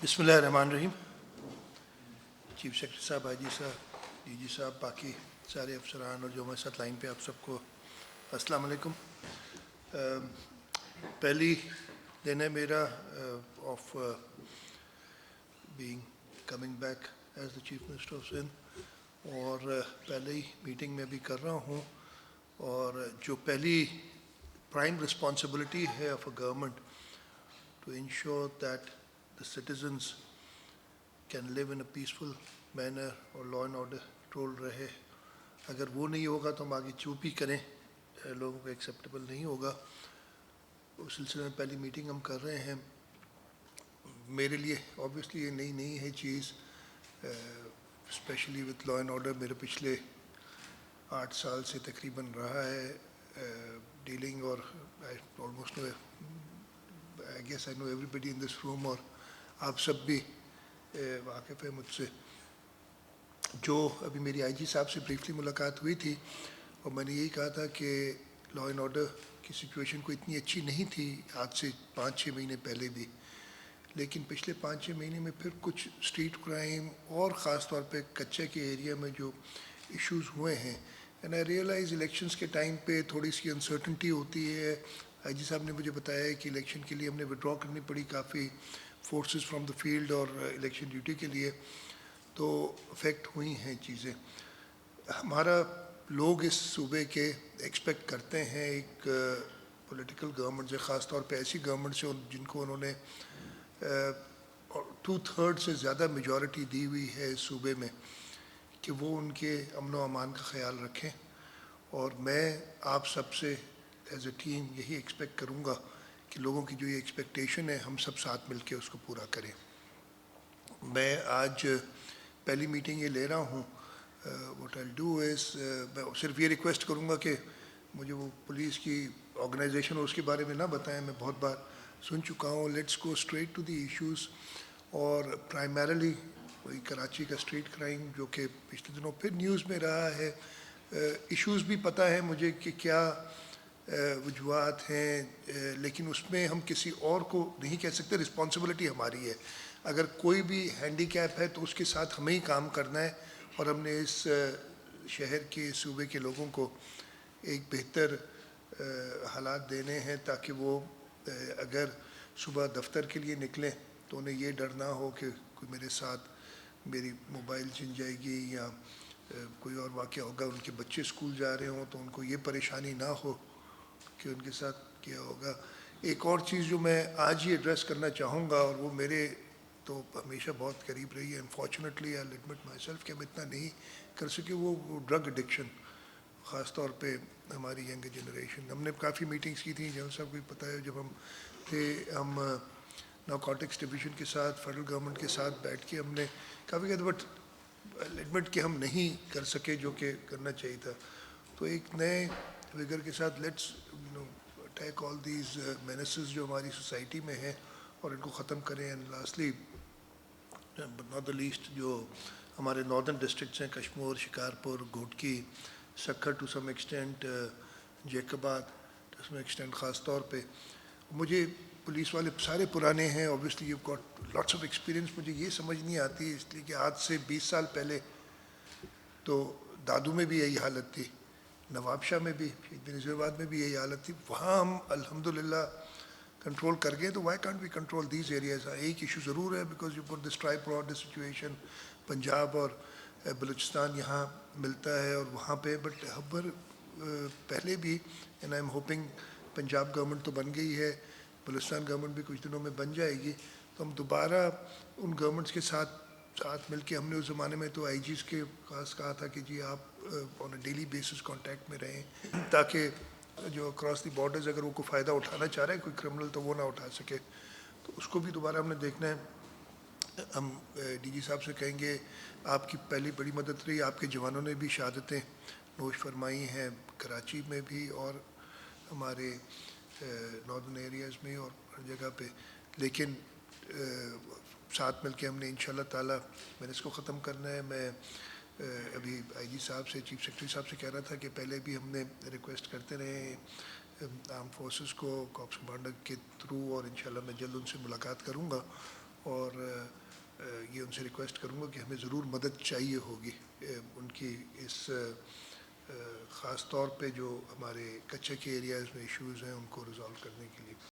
बिस्मिल्लाहिर्रहमानिर्रहीम। Chief secretary साहब, IG साहब, डीजी साहब, बाकी सारे अफसरान और जो हमारे साथ लाइन पे, आप सबको अस्सलाम वालेकुम। पहली दिन है मेरा of being coming back as the chief minister of Sindh, और पहले ही मीटिंग में भी कर रहा हूँ। और जो पहली प्राइम रिस्पॉन्सिबिलिटी है of a government to ensure that the citizens can live in a peaceful manner और law and order control रहे, अगर वो नहीं होगा तो हम आगे चुप ही करें, लोगों को एक्सेप्टेबल नहीं होगा। उस सिलसिले में पहली मीटिंग हम कर रहे हैं। मेरे लिए ऑब्वियसली ये नई नहीं है चीज़, specially with law and order. मेरे पिछले 8 साल से तकरीबन रहा है डीलिंग, और I almost know, I guess I know everybody in this room, और आप सब भी वाकिफ़ है मुझसे। जो अभी मेरी आईजी साहब से ब्रीफली मुलाकात हुई थी, और मैंने यही कहा था कि लॉ एंड ऑर्डर की सिचुएशन को इतनी अच्छी नहीं थी आज से 5-6 महीने पहले भी, लेकिन पिछले 5-6 महीने में फिर कुछ स्ट्रीट क्राइम और ख़ास तौर पे कच्चे के एरिया में जो इश्यूज़ हुए हैं, एंड आई रियलाइज़ इलेक्शंस के टाइम पे थोड़ी सी अनसर्टनटी होती है। आईजी साहब ने मुझे बताया कि इलेक्शन के लिए हमने विड्रॉ करनी पड़ी काफ़ी फोर्सेस फ्रॉम द फील्ड और इलेक्शन ड्यूटी के लिए, तो अफेक्ट हुई हैं चीज़ें। हमारा लोग इस सूबे के एक्सपेक्ट करते हैं एक पॉलिटिकल गवर्नमेंट से, ख़ास तौर पे ऐसी गवर्नमेंट से जिनको उन्होंने 2/3 से ज़्यादा मेजॉरिटी दी हुई है इस सूबे में, कि वो उनके अमन व अमान का ख्याल रखें। और मैं आप सबसे एज ए टीम यही एक्सपेक्ट करूँगा कि लोगों की जो ये एक्सपेक्टेशन है हम सब साथ मिल के उसको पूरा करें। मैं आज पहली मीटिंग ये ले रहा हूँ। व्हाट आई डू इज़, मैं सिर्फ ये रिक्वेस्ट करूँगा कि मुझे वो पुलिस की ऑर्गेनाइजेशन उसके बारे में ना बताएं, मैं बहुत बार सुन चुका हूँ। Let's go straight to the issues, और प्राइमरली वही कराची का स्ट्रीट क्राइम जो कि पिछले दिनों फिर न्यूज़ में रहा है। इश्यूज़ भी पता है मुझे कि क्या वजूहात हैं, लेकिन उसमें हम किसी और को नहीं कह सकते, रिस्पॉन्सिबिलिटी हमारी है। अगर कोई भी हैंडीकैप है तो उसके साथ हमें ही काम करना है, और हमने इस शहर के सूबे के लोगों को एक बेहतर हालात देने हैं, ताकि वो अगर सुबह दफ्तर के लिए निकलें तो उन्हें ये डर ना हो कि कोई मेरे साथ मेरी मोबाइल छिन जाएगी या कोई और वाक़या होगा, उनके बच्चे स्कूल जा रहे हों तो उनको ये परेशानी ना हो कि उनके साथ क्या होगा। एक और चीज़ जो मैं आज ही एड्रेस करना चाहूँगा, और वो मेरे तो हमेशा बहुत करीब रही है, unfortunately I admit my self कि हम इतना नहीं कर सके, वो ड्रग एडिक्शन, ख़ास तौर पे हमारी यंग जनरेशन। हमने काफ़ी मीटिंग्स की थी, जब सबको पता है, जब हम थे, हम नारकोटिक्स डिवीज़न के साथ, फेडरल गवर्नमेंट के साथ बैठ के हमने काफ़ी किया, बट एडमिट कि हम नहीं कर सके जो कि करना चाहिए था। तो एक नए विगर के साथ let's attack all these menaces जो हमारी सोसाइटी में हैं, और इनको ख़त्म करें। And lastly but not the least, जो हमारे नॉर्दर्न डिस्ट्रिक्ट्स हैं, Kashmir, Shikarpur, Ghotki, Sukkur, to some extent Jacobabad, to some extent ख़ास तौर पे। मुझे पुलिस वाले सारे पुराने हैं, obviously you got lots of experience. मुझे ये समझ नहीं आती, इसलिए कि आज से 20 साल पहले तो दादू में भी यही हालत थी, नवाबशाह में भी, नज़ीराबाद में भी यही हालत थी। वहाँ हम अल्हम्दुलिल्लाह कंट्रोल कर गए, तो why can't we control these areas. एक इशू ज़रूर है, because you got this tribal situation, Punjab और बलूचिस्तान यहाँ मिलता है और वहाँ पे, बट हबर पहले भी, and I am hoping Punjab government तो बन गई है, बलूचिस्तान गवर्नमेंट भी कुछ दिनों में बन जाएगी, तो हम दोबारा उन गवर्नमेंट्स के साथ मिल के, हमने उस ज़माने में तो आईजीज़ के पास कहा था कि जी आप on a daily basis contact में रहें, ताकि जो अक्रॉस दी बॉर्डर्स अगर वो कोई फ़ायदा उठाना चाह रहे हैं कोई क्रिमिनल, तो वो ना उठा सके। तो उसको भी दोबारा हमने देखना है। हम डीजी साहब से कहेंगे, आपकी पहली बड़ी मदद रही, आपके जवानों ने भी शहादतें नोश फरमाई हैं, कराची में भी और हमारे नॉर्दर्न एरियाज़ में और हर जगह पे, लेकिन साथ मिल के हमने इंशाल्लाह ताला मैंने इसको ख़त्म करना है। मैं अभी आईजी साहब से, चीफ सेक्रेटरी साहब से कह रहा था कि पहले भी हमने रिक्वेस्ट करते रहे आर्म फोर्सेस को, कॉप्स कमांडर के थ्रू, और इंशाल्लाह मैं जल्द उनसे मुलाकात करूँगा اور یہ ان سے ریکویسٹ کروں گا کہ ہمیں ضرور مدد چاہیے ہوگی ان کی اس خاص طور پہ جو ہمارے کچے کے ایریاز میں ایشوز ہیں ان کو ریزالو کرنے کے لیے.